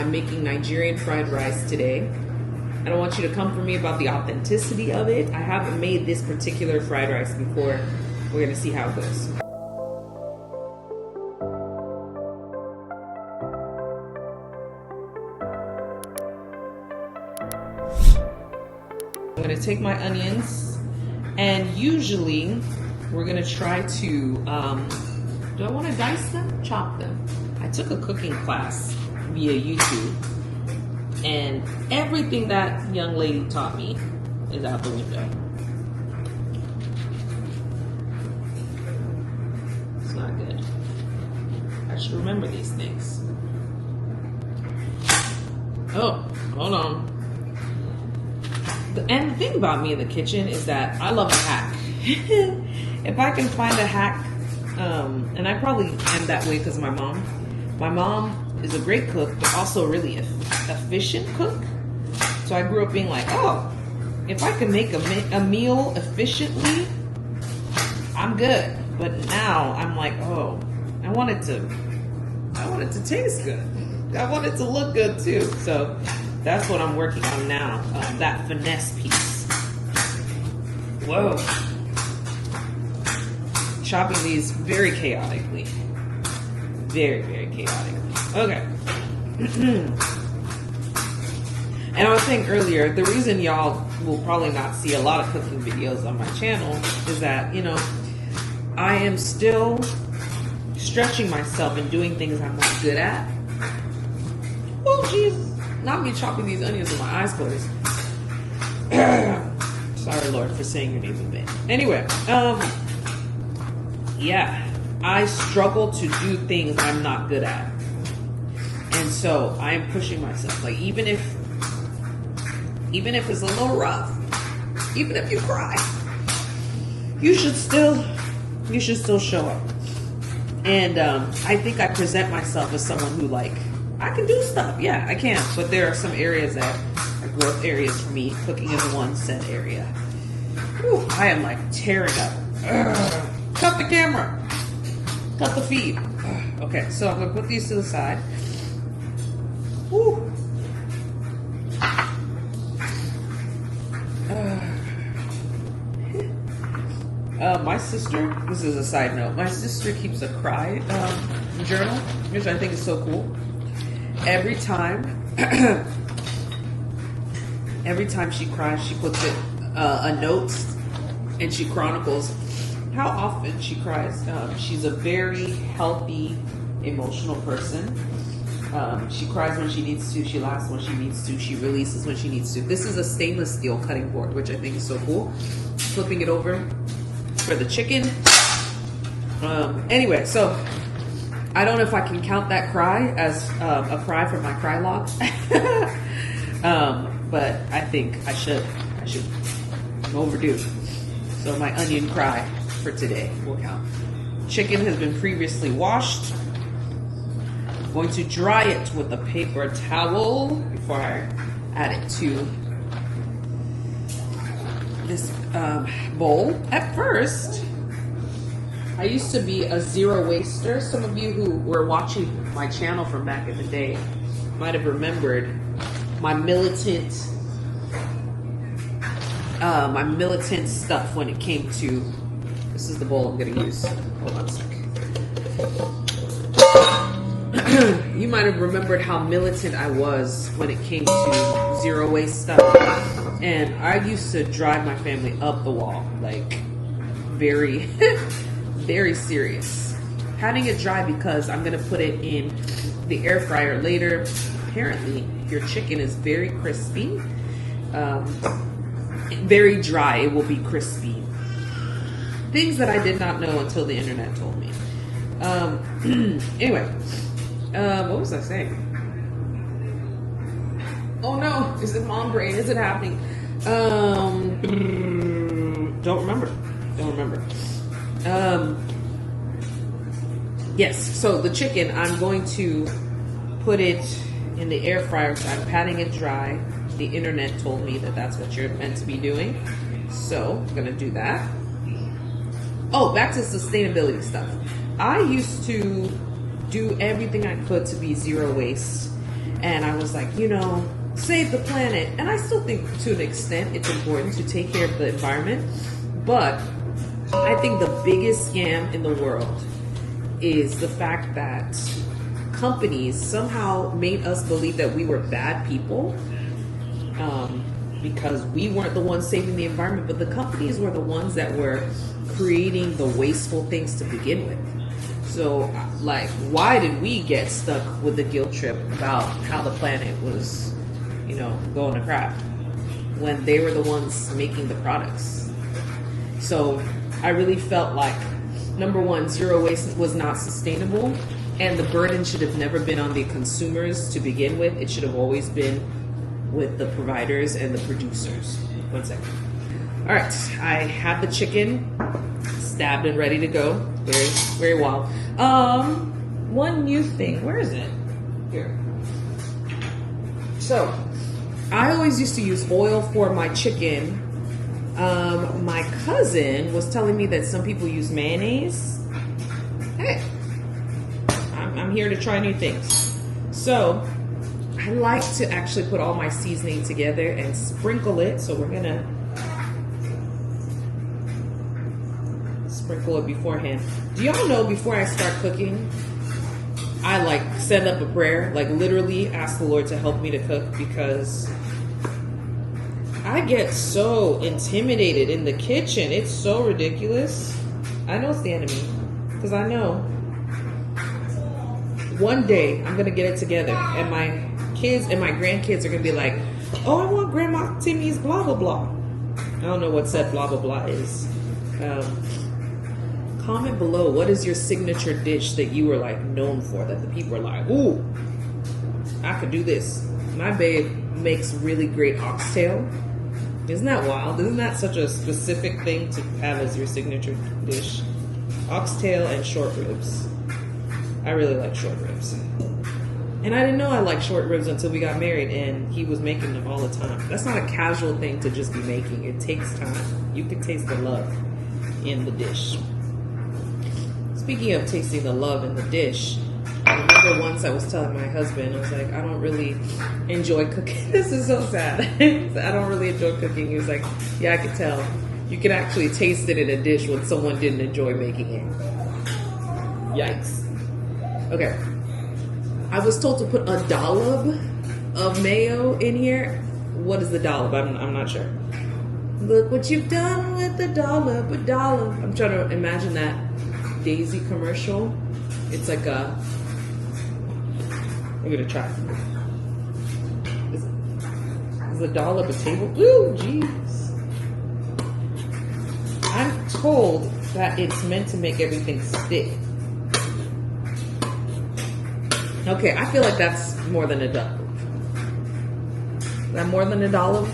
I'm making Nigerian fried rice today. I don't want you to come for me about the authenticity of it. I haven't made this particular fried rice before. We're gonna see how it goes. I'm gonna take my onions, and usually we're gonna try to, do I wanna dice them? Chop them. I took a cooking class via YouTube, and everything that young lady taught me is out the window. It's not good. I should remember these things. Oh, hold on. And the thing about me in the kitchen is that I love a hack. If I can find a hack, and I probably am that way because of my mom. My mom is a great cook, but also really efficient cook. So I grew up being like, oh, if I can make a meal efficiently, I'm good. But now I'm like, oh, I want it to taste good. I want it to look good too. So that's what I'm working on now, that finesse piece. Whoa. Chopping these very chaotically. Very, very chaotically. Okay. And I was saying earlier, the reason y'all will probably not see a lot of cooking videos on my channel is that, you know, I am still stretching myself and doing things I'm not good at. Oh, Jesus. Not me chopping these onions with my eyes closed. Sorry, Lord, for saying your name in vain. Anyway, yeah, I struggle to do things I'm not good at. And so I am pushing myself. Like, even if it's a little rough, even if you cry, you should still show up. And I think I present myself as someone who, like, I can do stuff. Yeah, I can. But there are some areas that are growth areas for me. Cooking is one set area. Whew, I am like tearing up. Ugh. Cut the camera. Cut the feed. Ugh. Okay, so I'm gonna put these to the side. Whew. My sister, this is a side note, my sister keeps a cry journal, which I think is so cool. Every time she cries, she puts it a note, and she chronicles how often she cries. She's a very healthy, emotional person. She cries when she needs to. She laughs when she needs to. She releases when she needs to. This is a stainless steel cutting board, which I think is so cool. Flipping it over for the chicken. Anyway, so I don't know if I can count that cry as a cry from my cry log. But I think I should. I'm overdue. So my onion cry for today will count. Chicken has been previously washed. I'm going to dry it with a paper towel before I add it to this bowl. At first, I used to be a zero waster. Some of you who were watching my channel from back in the day might have remembered my militant stuff when it came to, this is the bowl I'm gonna use. Hold on a sec. You might have remembered how militant I was when it came to zero waste stuff. And I used to drive my family up the wall, like very, very serious. Having it dry because I'm gonna put it in the air fryer later. Apparently, your chicken is very crispy. Very dry, it will be crispy. Things that I did not know until the internet told me. Anyway, what was I saying? Oh no, is it mom brain? Is it happening? Don't remember. Yes, so the chicken, I'm going to put it in the air fryer. I'm patting it dry. The internet told me that that's what you're meant to be doing. So I'm gonna do that. Oh, back to sustainability stuff. I used to do everything I could to be zero waste. And I was like, you know, save the planet. And I still think to an extent it's important to take care of the environment. But I think the biggest scam in the world is the fact that companies somehow made us believe that we were bad people, because we weren't the ones saving the environment, but the companies were the ones that were creating the wasteful things to begin with. So, like, why did we get stuck with the guilt trip about how the planet was, you know, going to crap when they were the ones making the products? So I really felt like, number one, zero waste was not sustainable, and the burden should have never been on the consumers to begin with. It should have always been with the providers and the producers. One second. All right, I have the chicken stabbed and ready to go. Very, very wild. One new thing. Where is it? Here. So, I always used to use oil for my chicken. My cousin was telling me that some people use mayonnaise. Hey, I'm here to try new things. So, I like to actually put all my seasoning together and sprinkle it. So we're gonna sprinkle it beforehand. Do y'all know before I start cooking, I like send up a prayer, like literally ask the Lord to help me to cook, because I get so intimidated in the kitchen. It's so ridiculous. I know it's the enemy, because I know one day I'm gonna get it together, and my kids and my grandkids are gonna be like, oh, I want Grandma Timmy's blah blah blah. I don't know what said blah blah blah is. Comment below, what is your signature dish that you were like known for, that the people are like, ooh, I could do this. My babe makes really great oxtail. Isn't that wild? Isn't that such a specific thing to have as your signature dish? Oxtail and short ribs. I really like short ribs. And I didn't know I liked short ribs until we got married, and he was making them all the time. That's not a casual thing to just be making. It takes time. You can taste the love in the dish. Speaking of tasting the love in the dish, I remember once I was telling my husband, I was like, I don't really enjoy cooking. This is so sad. I don't really enjoy cooking. He was like, yeah, I could tell. You can actually taste it in a dish when someone didn't enjoy making it. Yikes. Okay. I was told to put a dollop of mayo in here. What is the dollop? I'm not sure. Look what you've done with the dollop, a dollop. I'm trying to imagine that Daisy commercial. It's like a, I'm gonna try. Is a dollop a table? Ooh, jeez. I'm told that it's meant to make everything stick. Okay, I feel like that's more than a dollop. Is that more than a dollop?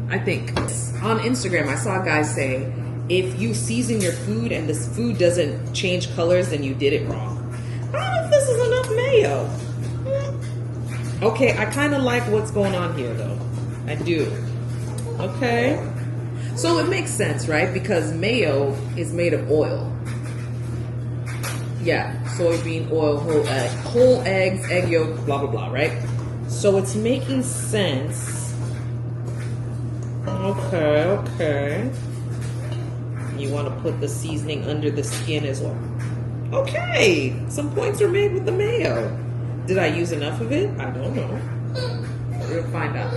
I think. On Instagram, I saw a guy say, if you season your food and this food doesn't change colors, then you did it wrong. I don't know if this is enough mayo. Okay, I kind of like what's going on here, though. I do. Okay. So it makes sense, right? Because mayo is made of oil. Yeah, soybean oil, whole eggs, egg yolk, blah, blah, blah, right? So it's making sense. Okay. You want to put the seasoning under the skin as well. Okay, some points were made with the mayo. Did I use enough of it? I don't know. We'll find out.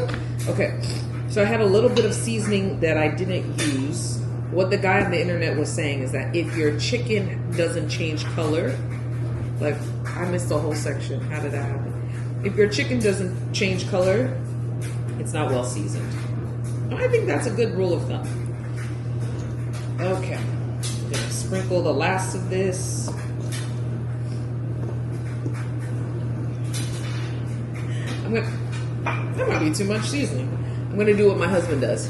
Okay, so I had a little bit of seasoning that I didn't use. What the guy on the internet was saying is that if your chicken doesn't change color, like, I missed the whole section. How did that happen? If your chicken doesn't change color, it's not well seasoned. I think that's a good rule of thumb. Okay, I'm gonna sprinkle the last of this. That might be too much seasoning. I'm gonna do what my husband does.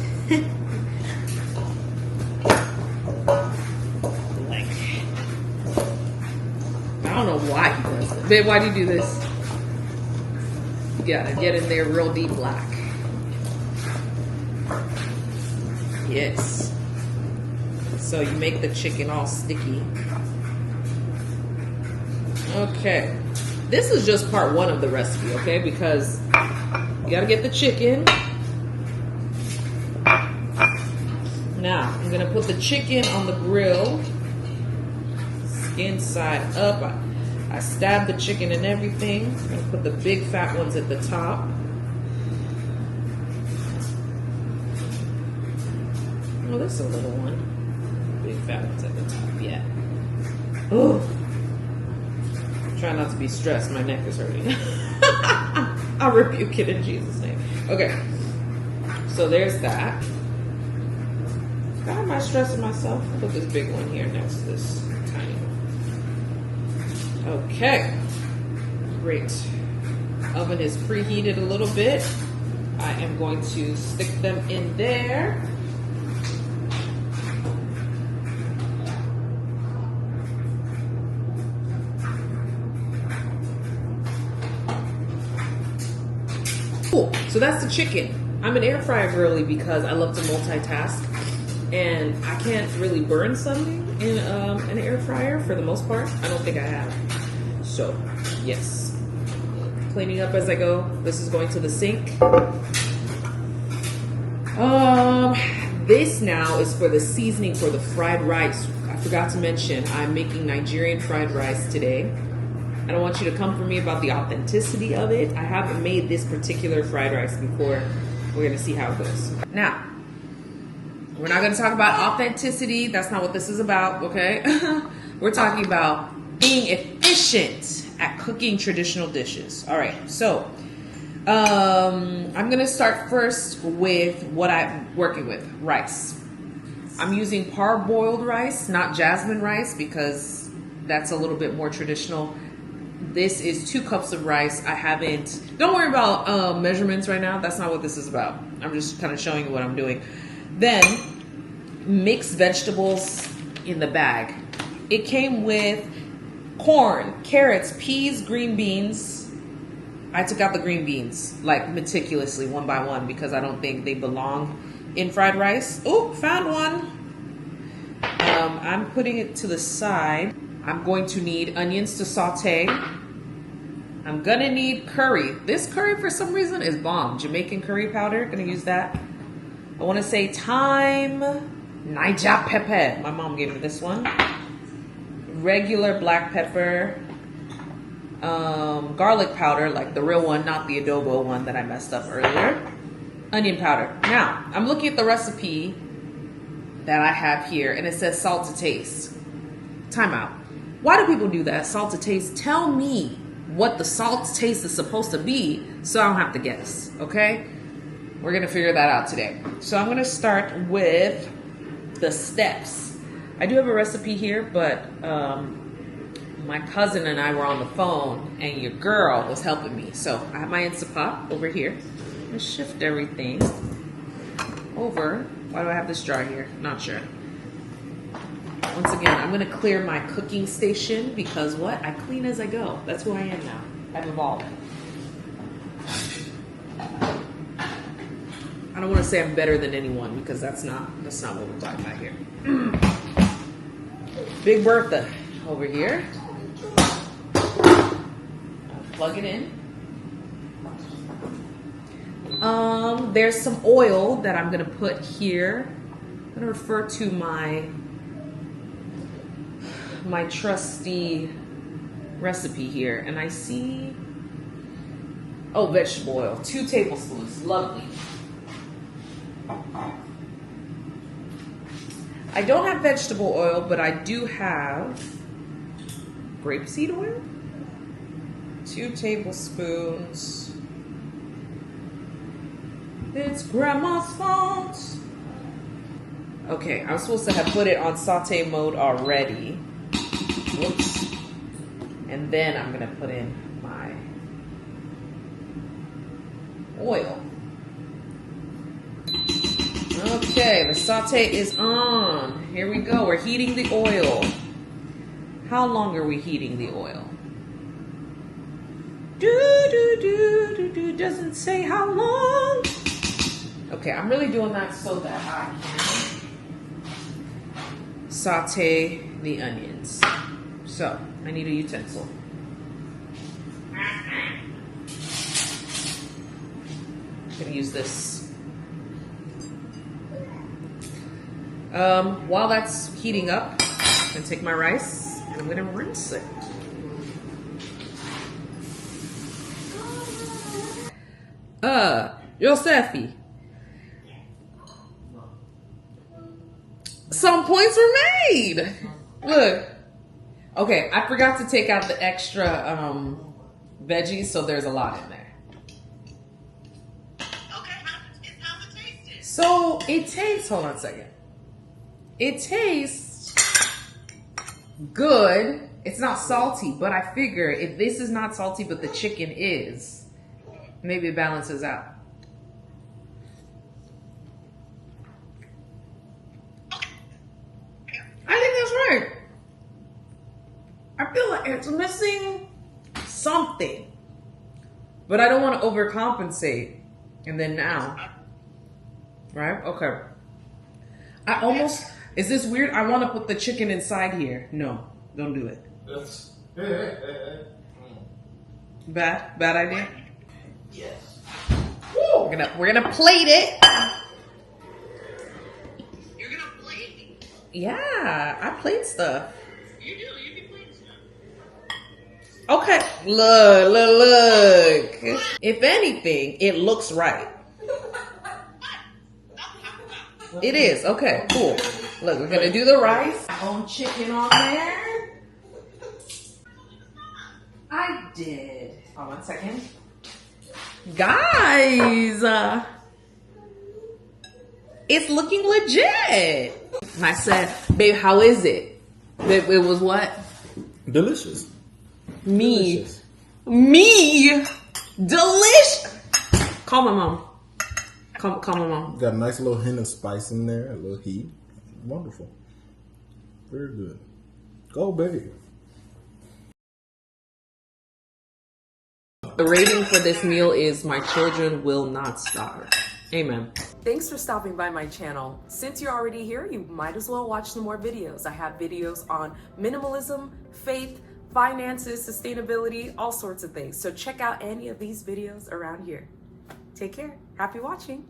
I don't know why he does it. Babe, why do you do this? You gotta get in there real deep black. Yes. So you make the chicken all sticky. Okay. This is just part one of the recipe, okay? Because you gotta get the chicken. Now, I'm gonna put the chicken on the grill, skin side up. I stabbed the chicken and everything. I'm gonna put the big fat ones at the top. Oh, there's a little one. Big fat ones at the top, yeah. Oh, try not to be stressed. My neck is hurting. I'll rebuke it in Jesus' name. Okay, so there's that. Why am I stressing myself? I'll put this big one here next to this tiny one. Okay, great. Oven is preheated a little bit. I am going to stick them in there. Cool. So that's the chicken. I'm an air fryer girly because I love to multitask, and I can't really burn something in an air fryer for the most part. I don't think I have. So, yes. Cleaning up as I go. This is going to the sink. This now is for the seasoning for the fried rice. I forgot to mention, I'm making Nigerian fried rice today. I don't want you to come for me about the authenticity of it. I haven't made this particular fried rice before. We're gonna see how it goes. Now, we're not gonna talk about authenticity. That's not what this is about, okay? We're talking about being efficient at cooking traditional dishes. All right, so I'm gonna start first with what I'm working with, rice. I'm using parboiled rice, not jasmine rice, because that's a little bit more traditional. This is 2 cups of rice. Don't worry about measurements right now. That's not what this is about. I'm just kind of showing you what I'm doing. Then, mixed vegetables in the bag. It came with corn, carrots, peas, green beans. I took out the green beans, like meticulously, one by one, because I don't think they belong in fried rice. Oh, found one. I'm putting it to the side. I'm going to need onions to saute. I'm gonna need curry. This curry, for some reason, is bomb. Jamaican curry powder, gonna use that. I wanna say thyme, Naija pepper. My mom gave me this one. Regular black pepper. Garlic powder, like the real one, not the adobo one that I messed up earlier. Onion powder. Now, I'm looking at the recipe that I have here, and it says salt to taste. Time out. Why do people do that? Salt to taste. Tell me what the salt to taste is supposed to be so I don't have to guess, okay? We're gonna figure that out today. So I'm gonna start with the steps. I do have a recipe here, but my cousin and I were on the phone and your girl was helping me. So I have my Instant Pot over here. I'm gonna shift everything over. Why do I have this jar here? Not sure. Once again, I'm gonna clear my cooking station because what? I clean as I go. That's who I am now. I've evolved. I don't want to say I'm better than anyone because that's not what we're talking about here. Big Bertha over here. Plug it in. There's some oil that I'm gonna put here. I'm gonna refer to my trusty recipe here, and I see, vegetable oil, 2 tablespoons, lovely. I don't have vegetable oil, but I do have grapeseed oil, 2 tablespoons. It's grandma's fault. Okay, I'm supposed to have put it on saute mode already. Whoops. And then I'm gonna put in my oil. Okay, the saute is on. Here we go, we're heating the oil. How long are we heating the oil? Doesn't say how long. Okay, I'm really doing that so that I can saute the onions. So, I need a utensil. gonna use this. While that's heating up, I'm gonna take my rice and I'm gonna rinse it. Yosefi. Some points were made. Look. Okay, I forgot to take out the extra veggies, so there's a lot in there. Okay, how's it taste? So it tastes, hold on a second. It tastes good. It's not salty, but I figure if this is not salty, but the chicken is, maybe it balances out. I think that's right. I feel like it's missing something, but I don't want to overcompensate. And then now, right? Okay. I almost, is this weird? I want to put the chicken inside here. No, don't do it. Bad idea? Yes. We're gonna plate it. You're gonna plate? Yeah, I plate stuff. You do. You can plate stuff. Okay, look. If anything, it looks right. It is. Okay, cool. Look, we're gonna do the rice. Own chicken on there. I did. Hold on 1 second. Guys, it's looking legit. And I said, babe, how is it? Babe, it was what? Delicious. Me. Delicious. Call my mom. Call my mom. Got a nice little hint of spice in there, a little heat. Wonderful. Very good. Go, baby. The rating for this meal is my children will not starve. Amen. Thanks for stopping by my channel. Since you're already here, you might as well watch some more videos. I have videos on minimalism, faith, finances, sustainability, all sorts of things. So check out any of these videos around here. Take care. Happy watching.